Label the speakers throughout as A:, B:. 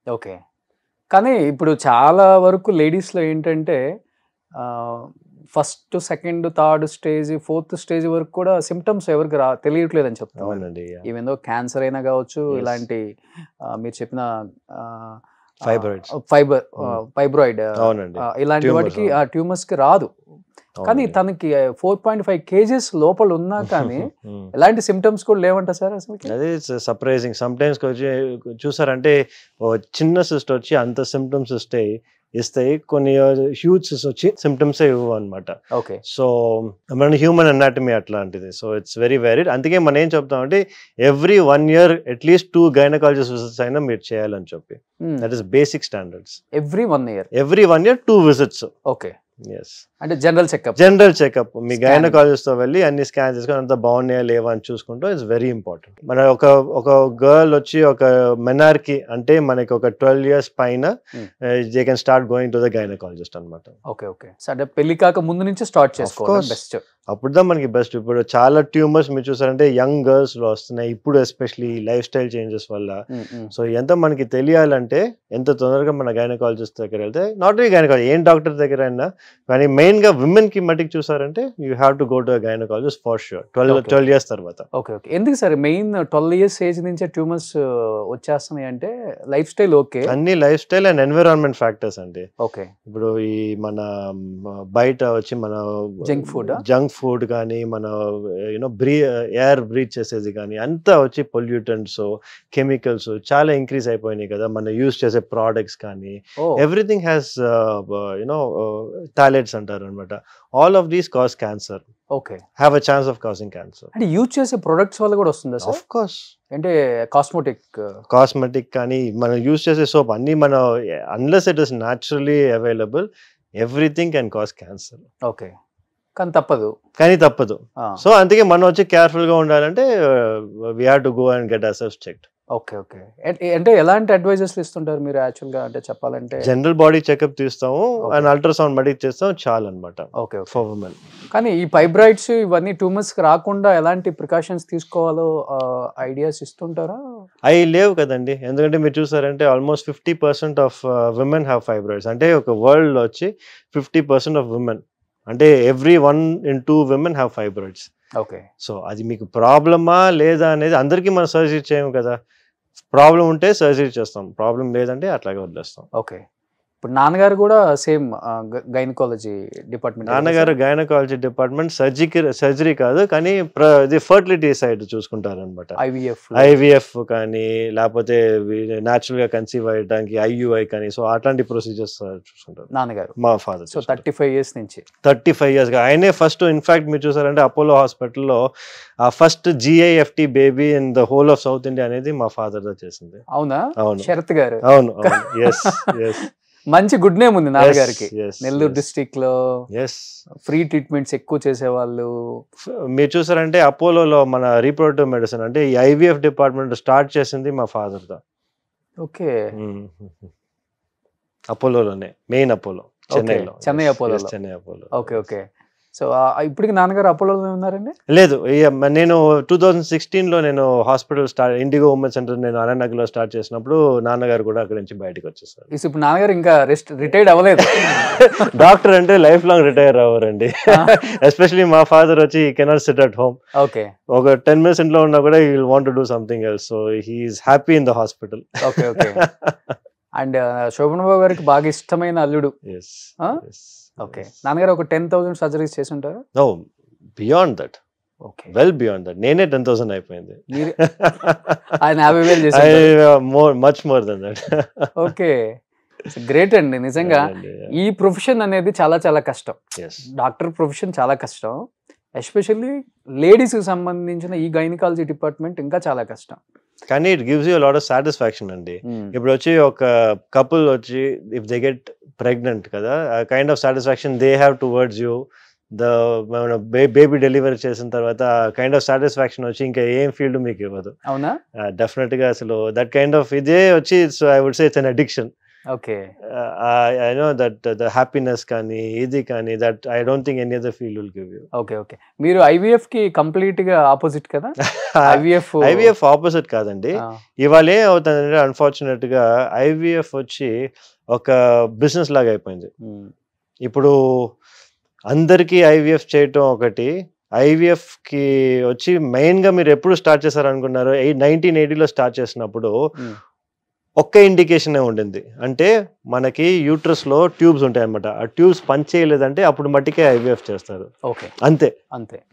A: Okay. కానీ ఇప్పుడు చాలా వరకు లేడీస్‌లో ఏంటంటే first, second, third stage, fourth stage వరకు కూడా సింప్టమ్స్ ఎవరికి తెలియట్లేదని చెప్తున్నారు.
B: అవునండి.
A: ఈవెన్ దో క్యాన్సర్ అయినా కావచ్చు,
B: Yes.
A: ఇలాంటి మీరు చెప్పిన ఆహ్,
B: ఫైబ్రాయిడ్స్.
A: ఫైబ్రాయిడ్
B: అవునండి.
A: ఇలాంటి
B: ట్యూమర్స్.
A: వాటికి ట్యూమర్స్‌కి రాదు. కానీ తనకి 4.5 కేజీస్ లోపల ఉన్నా కానీ ఎలాంటి సింప్టమ్స్ కూడా లేవంట సార్ అసలుకి?
B: అదే సర్ప్రైజింగ్. సమ్‌టైమ్స్ చూసారంటే చిన్న సిస్ట్ వచ్చి అంత సింప్టమ్స్ ఇస్తాయి. కొన్ని హ్యూజ్ సిస్ట్ వచ్చి సింప్టమ్సే ఇవ్వవు అనమాట.
A: ఓకే.
B: సో మన హ్యూమన్ అనాటమీ అట్లాంటిది. So it's very varied. అందుకే మనం ఏం చెప్తామంటే every 1 year at least 2 gynaecologist visits అయినా మీరు చేయాలని చెప్పి. That is basic standards.
A: Every 1 year.
B: Every 1 year 2 visits.
A: Okay.
B: Yes.
A: అంటే జనరల్ చెకప్.
B: General checkup. మీ గైనకాలజిస్ట్ తో వెళ్ళి అన్ని స్కాన్ చేసుకొని అంత బాగున్నాయా లేవా అని చూసుకుంటూ ఇట్స్ వెరీ ఇంపార్టెంట్. మన ఒక గర్ల్ వచ్చి ఒక మెనార్కి అంటే మనకి ఒక 12 years పైన they can start going to the gynaecologist అన్నమాట.
A: ఓకే. ఓకే. సో అంటే పెళ్లి కాక ముందు నుంచి స్టార్ట్ చేసుకోవాలి బెస్ట్.
B: అప్పుడుదా మనకి బెస్ట్. ఇప్పుడు చాలా ట్యూమర్స్ మీరు చూసారంటే యంగ్ గర్ల్స్ లో వస్తున్నాయి ఇప్పుడు, ఎస్పెషలీ లైఫ్ స్టైల్ చేంజెస్ వల్ల. సో ఎంత మనకి తెలియాలంటే ఎంత తొందరగా మన గైనకాలజిస్ట్ దగ్గర వెళ్తే, నాట్ ఓన్లీ గైనకాలజీ ఏం డాక్టర్ దగ్గర అయినా కానీ మెయిన్ గా విమెన్ కి మట్టికి చూసారంటే you have to go to gynaecologist for sure 12 years తర్వాత.
A: ఓకే. ఓకే. ఎందుకు సార్ మెయిన్ 12 years ఏజ్ నుంచే ట్యూమర్స్ వచ్చేస్తున్నాయి అంటే లైఫ్ స్టైల్? ఓకే,
B: అన్ని life style and environment factors అండి.
A: ఓకే.
B: ఇప్పుడు ఈ మన బయట వచ్చి మన జంక్ ఫుడ్ కానీ మన ఎయిర్ బ్రీత్ చేసేది కానీ అంతా వచ్చి పొల్యూటెంట్స్, కెమికల్స్ చాలా ఇంక్రీజ్ అయిపోయినాయి కదా. మన యూజ్ చేసే ప్రోడక్ట్స్ కానీ ఎవ్రీథింగ్ హ్యాస్ థాలెట్స్ అంటారు అనమాట. All of these cause cancer.
A: Okay.
B: Have a chance of causing cancer.
A: అంటే యూజ్ చేసే ప్రొడక్ట్స్ వల్ల కూడా వస్తుందా సార్?
B: Of course.
A: అంటే
B: కాస్మెటిక్ కానీ మనం యూజ్ చేసే సోప్ అన్ని మన unless it is naturally available everything can cause cancer.
A: Okay. కానీ
B: తప్పదు. సో అందుకే మనం వచ్చి కేర్ఫుల్ గా ఉండాలంటే we have to go and get assess checked.
A: Okay. Okay. అంటే ఎలాంటి అడ్వైజెస్ ఇస్తుంటారు మీరు యాక్చువల్ గా? అంటే చెప్పాలంటే
B: జనరల్ బాడీ చెకప్ తీస్తాము అండ్ అల్ట్రాసౌండ్ మడికి చేస్తాం చాలు అనమాట.
A: ఓకే.
B: For women.
A: కానీ ఈ ఫైబ్రాయిడ్స్ ఇవన్నీ ట్యూమర్స్ రాకుండా ఎలాంటి ప్రికాషన్స్ తీసుకోవాలో ఐడియాస్ ఇస్తుంటారా?
B: అవి లేవు కదండి. ఎందుకంటే మీరు చూసారంటే almost 50% of women have fibroids. అంటే ఒక వరల్డ్ లో వచ్చి 50% ఆఫ్ విమెన్ అంటే every 1 in 2 women have fibroids.
A: Okay.
B: So అది మీకు ప్రాబ్లమా లేదా అనేది అందరికీ మనం సర్జరీ చేయము కదా. ప్రాబ్లం ఉంటే సర్జరీ చేస్తాం, ప్రాబ్లం లేదంటే అట్లాగే వదిలేస్తాం.
A: ఓకే. ఇప్పుడు నాన్నగారు కూడా సేమ్ గైనకాలజీ డిపార్ట్మెంట్.
B: నాన్నగారు గైనకాలజీ డిపార్ట్మెంట్, సర్జరీ కాదు కానీ ఇది ఫర్టిలిటీ సైడ్ చూసుకుంటారు అనమాట. ఐవీఎఫ్ కానీ లేకపోతే న్యాచురల్ గా కన్సీవ్ అయ్యడానికి IUI కానీ, సో అట్లాంటి ప్రొసీజర్స్ చూసుకుంటారు నాన్నగారు. మా ఫాదర్.
A: సో 35 years నుంచి
B: 35 years గా ఆయనే ఫస్ట్. ఇన్ఫాక్ట్ మీరు చూసారంటే అపోలో హాస్పిటల్లో ఆ first GIFT baby in the whole of south India అనేది మా ఫాదర్ దా చేసింది.
A: అవునా?
B: అవును.
A: శరత్ గారు.
B: అవును. ఎస్.
A: మంచి గుడ్ నేమ్ ఉంది నాన్నగారికి. నెల్లూరు డిస్ట్రిక్ట్ లో ఫ్రీ ట్రీట్మెంట్స్ ఎక్కువ చేసేవాళ్ళు.
B: మీరు చూసారంటే అపోలోలో మన రీప్రొడక్టివ్ మెడిసిన్ అంటే ఈ IVF డిపార్ట్మెంట్ స్టార్ట్ చేసింది మా ఫాదర్ దా.
A: ఓకే.
B: అపోలోలోనే, main Apollo,
A: Chennai Apollo. Okay. Okay. So ఇప్పటికి నాన్నగారు అపోలోలో ఉన్నారండి? లేదు,
B: నేను 2016లో నేను హాస్పిటల్ ఇండిగో ఉమెన్ సెంటర్ నేను అనంతనగర్లో స్టార్ట్ చేసినప్పుడు నాన్నగారు కూడా అక్కడి నుంచి బయటకు వచ్చేసారు.
A: ఇప్పుడు నాన్నగారు ఇంకా రిటైర్డ్ అవ్వలేదు.
B: డాక్టర్ అంటే లైఫ్ లాంగ్ రిటైర్ అవ్వరండి. ఎస్పెషలీ మా ఫాదర్ వచ్చి he cannot sit at home.
A: Okay.
B: ఒక 10 minutes ఇంట్లో ఉన్నా కూడా he will want to do something else. So he is happy in the hospital.
A: Okay. Okay. And Sobhan Babu గారికి బాగా ఇష్టమైన అల్లుడు. ఓకే. నాన్నగారు ఒక 10,000 సర్జరీస్ చేసి ఉంటారు?
B: No, beyond that. Okay. Well beyond that. నేనే 10,000 అయిపోయింది.
A: ఆయన 50,000 చేశారు.
B: Much more than that.
A: Okay. Great అండి. నిజంగా ఈ ప్రొఫెషన్ అనేది చాలా చాలా కష్టం. డాక్టర్ ప్రొఫెషన్ చాలా కష్టం. ఎస్పెషల్లీ లేడీస్ కి సంబంధించిన ఈ గైనకాలజీ డిపార్ట్మెంట్ ఇంకా చాలా కష్టం.
B: కానీ it gives you lot of satisfaction అండి. ఇప్పుడు వచ్చి ఒక కపుల్ వచ్చి ఇఫ్ దే గెట్ ప్రెగ్నెంట్ కదా, kind of satisfaction they have towards you. Baby delivery చేసిన తర్వాత కైండ్ ఆఫ్ సాటిస్ఫాక్షన్ వచ్చి ఇంకా ఏం ఫీల్డ్ మీకు ఇవ్వదు.
A: అవునా?
B: డెఫినెట్ గా అసలు దట్ కైండ్ ఆఫ్ ఇదే వచ్చి I would say it's an addiction.
A: Okay.
B: I know that the happiness కానీ ఇది కానీ that I don't think any other field will give you.
A: Okay. Okay. మీరు ఐవీఎఫ్ కి కంప్లీట్ గా ఆపోజిట్ కదా?
B: ఐవీఎఫ్ ఆపోజిట్ కాదండి. ఇవాళ ఏం అవుతుందంటే అన్ఫార్చునేట్ గా ఐవీఎఫ్ వచ్చి ఒక బిజినెస్ లాగా అయిపోయింది. ఇప్పుడు అందరికీ ఐవీఎఫ్ చేయటం ఒకటి, ఐవీఎఫ్ కి వచ్చి మెయిన్ గా మీరు ఎప్పుడు స్టార్ట్ చేశారు అనుకున్నారు? 1980లో స్టార్ట్ చేసినప్పుడు ఒక్క ఇండికేషన్ ఉండింది, అంటే మనకి యూట్రస్ లో ట్యూబ్స్ ఉంటాయి అనమాట. ఆ ట్యూబ్స్ పని చేయలేదంటే అప్పుడు మట్టికే ఐవీఎఫ్ చేస్తారు.
A: ఓకే.
B: అంతే.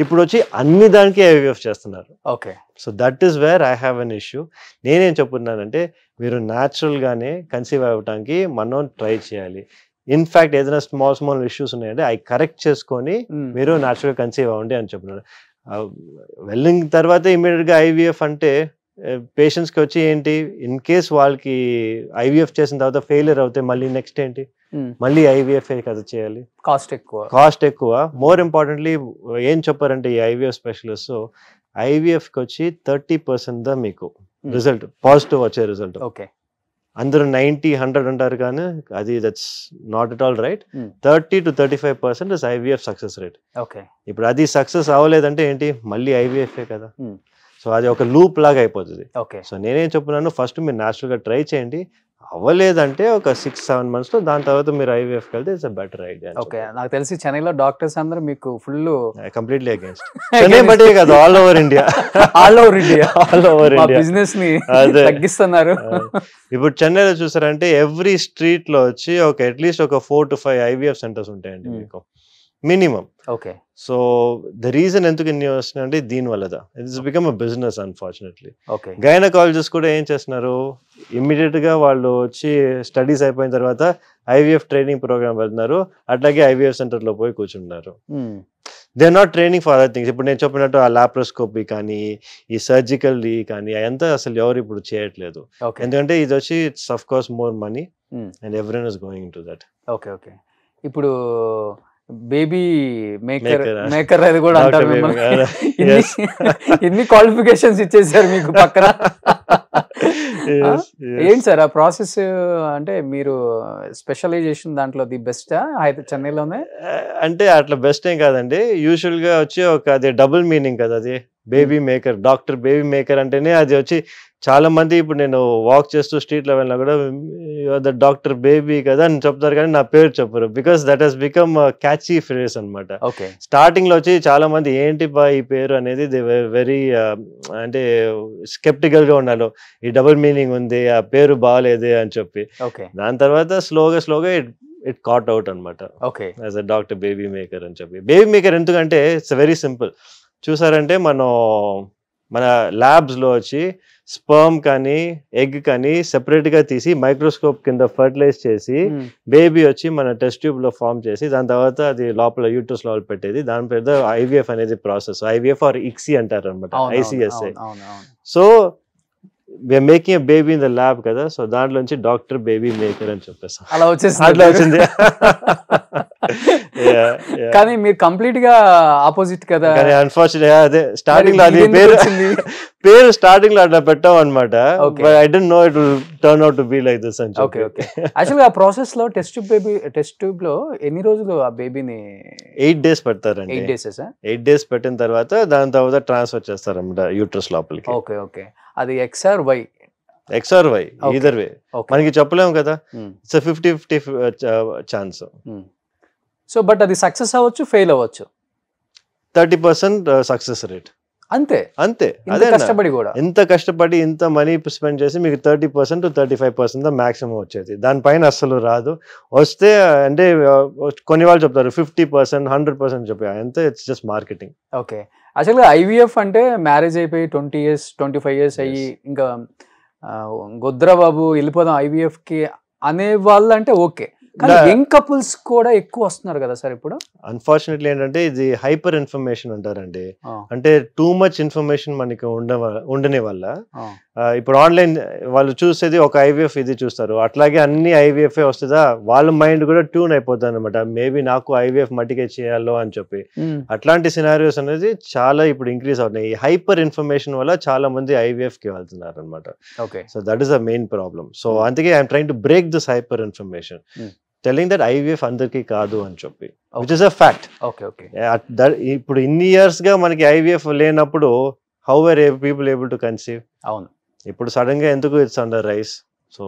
B: ఇప్పుడు వచ్చి అన్ని దానికి ఐవీఎఫ్ చేస్తున్నారు.
A: Okay.
B: So that is where I have an issue. నేనేం చెప్తున్నానంటే మీరు న్యాచురల్ గానే కన్సీవ్ అవ్వటానికి మనం ట్రై చేయాలి. ఇన్ఫాక్ట్ ఏదైనా స్మాల్ ఇష్యూస్ ఉన్నాయంటే అవి కరెక్ట్ చేసుకొని మీరు న్యాచురల్ కన్సీవ్ అవ్వండి అని చెప్తున్నారు. వెళ్ళిన తర్వాత ఇమీడియట్ గా ఐవీఎఫ్ అంటే పేషెంట్స్కి వచ్చి ఏంటి, ఇన్ కేస్ వాళ్ళకి ఐవీఎఫ్ చేసిన తర్వాత ఫెయిలియర్ అవుతే మళ్ళీ నెక్స్ట్ ఏంటి, మళ్ళీ ఐవీఎఫ్ కదా చేయాలి, కాస్ట్ ఎక్కువ. మోర్ ఇంపార్టెంట్లీ ఏం చెప్పారంటే ఈ ఐవీఎఫ్ స్పెషలిస్ట్, ఐవీఎఫ్కి వచ్చి 30% మీకు రిజల్ట్ పాజిటివ్ వచ్చే రిజల్ట్. అందరూ 90-100 అంటారు కానీ అది that's not at all right. 30 to 35% is IVF success rate. ఇప్పుడు అది సక్సెస్ అవ్వలేదంటే ఏంటి, మళ్ళీ ఐవీఎఫ్ కదా. సో అది ఒక లూప్ లాగా అయిపోతుంది. సో నేనేం చెప్తున్నాను, ఫస్ట్ మీరు న్యాచురల్ గా ట్రై చేయండి, అవ్వలేదంటే ఒక 6-7 months లో దాని తర్వాత మీరు ఐవీఎఫ్ వెళ్తే ఇట్స్ బెటర్ ఐడియా.
A: ఓకే. నాకు తెలిసి చెన్నైలో డాక్టర్స్ అందరూ మీకు ఫుల్
B: కంప్లీట్లీ అగైన్స్, చెన్నై బట్టే కాదు ఆల్ ఓవర్ ఇండియా
A: బిజినెస్ ని తగ్గిస్తున్నారు.
B: ఇప్పుడు చెన్నైలో చూసారంటే ఎవ్రీ స్ట్రీట్ లో వచ్చి ఒక అట్లీస్ట్ ఒక 4 to 5 ఐవీఎఫ్ సెంటర్స్ ఉంటాయండి మీకు minimum.
A: Okay.
B: So the reason ఎందుకు ఇన్ని వస్తున్నాయంటే దీని వల్ల it's become a business unfortunately. Gynaecologist కూడా ఏం చేస్తున్నారు, ఇమ్మీడియట్ గా వాళ్ళు వచ్చి స్టడీస్ అయిపోయిన తర్వాత ఐవీఎఫ్ ట్రైనింగ్ ప్రోగ్రామ్ వెళ్తున్నారు, అట్లాగే ఐవీఎఫ్ సెంటర్ లో పోయి కూర్చుంటున్నారు. They are not training for other things. ఇప్పుడు నేను చెప్పినట్టు ఆ లాప్రోస్కోపీ కానీ ఈ సర్జికల్ కానీ అదంతా అసలు ఎవరు ఇప్పుడు చేయట్లేదు. ఎందుకంటే ఇది వచ్చి it's of course more money and everyone is going to that.
A: Okay. Okay. ఇప్పుడు బేబీ మేకర్ అది కూడా అంటారు. ఎన్ని క్వాలిఫికేషన్స్ ఇచ్చేసారు మీకు పక్కన. ఏంటి సార్ ఆ ప్రాసెస్, అంటే మీరు స్పెషలైజేషన్ దాంట్లో ది బెస్ట్ చెన్నైలోనే?
B: అంటే అట్లా బెస్ట్ ఏం కాదండి. యూజువల్ గా వచ్చి ఒక అది డబుల్ మీనింగ్ కదా, అది baby maker, doctor baby maker అంటేనే అది వచ్చి చాలా మంది ఇప్పుడు నేను వాక్ చేస్తూ స్ట్రీట్ లో వెళ్ళినా కూడా ద డాక్టర్ బేబీ కదా అని చెప్తారు కానీ నా పేరు చెప్పరు, because that he's become catchy phrase అనమాట. స్టార్టింగ్ లో వచ్చి చాలా మంది ఏంటి బా ఈ పేరు అనేది దే వెరీ అంటే స్కెప్టికల్ గా ఉన్నారు, ఈ డబుల్ మీనింగ్ ఉంది, ఆ పేరు బాగాలేదే అని చెప్పి. దాని తర్వాత స్లోగా ఇట్ కాట్ అవుట్ అనమాట as a doctor baby maker అని చెప్పి. బేబీ మేకర్ ఎందుకంటే ఇట్స్ వెరీ సింపుల్. చూసారంటే మన ల్యాబ్స్ లో వచ్చి స్పర్మ్ కానీ ఎగ్ కానీ సెపరేట్ గా తీసి మైక్రోస్కోప్ కింద ఫర్టిలైజ్ చేసి బేబీ వచ్చి మన టెస్ట్ ట్యూబ్ లో ఫార్మ్ చేసి దాని తర్వాత అది లోపల యూట్రస్ లో పెట్టేది, దాని పేరు ఐవీఎఫ్ అనేది ప్రాసెస్. ఐవీఎఫ్ ఆర్ ఇక్సీ అంటారు అనమాట, ICSI. So we're making a baby in the lab కదా, సో దాంట్లోంచి డాక్టర్ బేబీ మేకర్ అని చెప్పేసి అట్లా వచ్చింది.
A: కానీ మీరు కంప్లీట్ గా ఆపోజిట్ కదా.
B: అన్ఫార్చునేట్ అదే స్టార్టింగ్ లో అది పేరు స్టార్టింగ్ లో అట్లా పెట్టాం అనమాట. I don't know it will turn out to be like this అని చెప్పి.
A: యాక్చువల్లీ ఆ ప్రాసెస్ లో టెస్ట్ ట్యూబ్ లో ఎన్ని రోజులు ఆ బేబీని?
B: 8 days పెడతారండి. 8 days పెట్టిన తర్వాత దాని తర్వాత ట్రాన్స్ఫర్ చేస్తారు అనమాట యూట్రస్ లోపలికి.
A: ఓకే. ఓకే. అది X or Y?
B: ఈదర్ వే మనకి చెప్పలేము కదా, ఇట్స్ 50-50 ఛాన్స్.
A: సో బట్ అది సక్సెస్ అవ్వచ్చు, ఫెయిల్ అవ్వచ్చు.
B: 30% సక్సెస్ రేట్ అంతే. అదే
A: కష్టపడి కూడా
B: ఇంత కష్టపడి ఇంత మనీ స్పెండ్ చేసి మీకు 30% to 35% మాక్సిమం వచ్చేది, దానిపైన అస్సలు రాదు. వస్తే అంటే కొన్ని వాళ్ళు చెప్తారు 50%, 100% చెప్పారు, అంతే. It's just marketing.
A: ఓకే. యాక్చువల్గా ఐవీఎఫ్ అంటే మ్యారేజ్ అయిపోయి 20 years 25 years అయ్యి ఇంకా గొద్రబాబు వెళ్ళిపోదాం ఐవీఎఫ్ కి అనే వాళ్ళు అంటే ఓకే, కానీ యంగ్ కపుల్స్ కూడా ఎక్కువ వస్తున్నారు కదా సార్ ఇప్పుడు.
B: అన్ఫార్చునేట్లీ ఏంటంటే ఇది హైపర్ ఇన్ఫర్మేషన్ అంటారండి. అంటే టూ మచ్ ఇన్ఫర్మేషన్ మనకి ఉండని వల్ల ఇప్పుడు ఆన్లైన్ వాళ్ళు చూసేది ఒక ఐవీఎఫ్ ఇది చూస్తారు, అట్లాగే అన్ని ఐవీఎఫ్ వస్తుందా, వాళ్ళ మైండ్ కూడా ట్యూన్ అయిపోతుంది అనమాట, మేబీ నాకు ఐవీఎఫ్ మట్టికే చేయాలో అని చెప్పి. అట్లాంటి సినారియోస్ అనేది చాలా ఇప్పుడు ఇంక్రీజ్ అవుతున్నాయి. ఈ హైపర్ ఇన్ఫర్మేషన్ వల్ల చాలా మంది ఐవీఎఫ్ కి వెళ్తున్నారు అనమాట. So that is the main problem. So అందుకే I'm trying to break this hyper information, telling that IVF అందరికీ కాదు అని చెప్పి, విచ్ ఇస్ అ ఫ్యాక్ట్. ఇప్పుడు ఇన్ని ఇయర్స్ గా మనకి ఐవీఎఫ్ లేనప్పుడు how are people able to conceive?
A: అవును,
B: ఇప్పుడు సడన్ గా ఎందుకు ఇట్స్ అండర్ రైస్. సో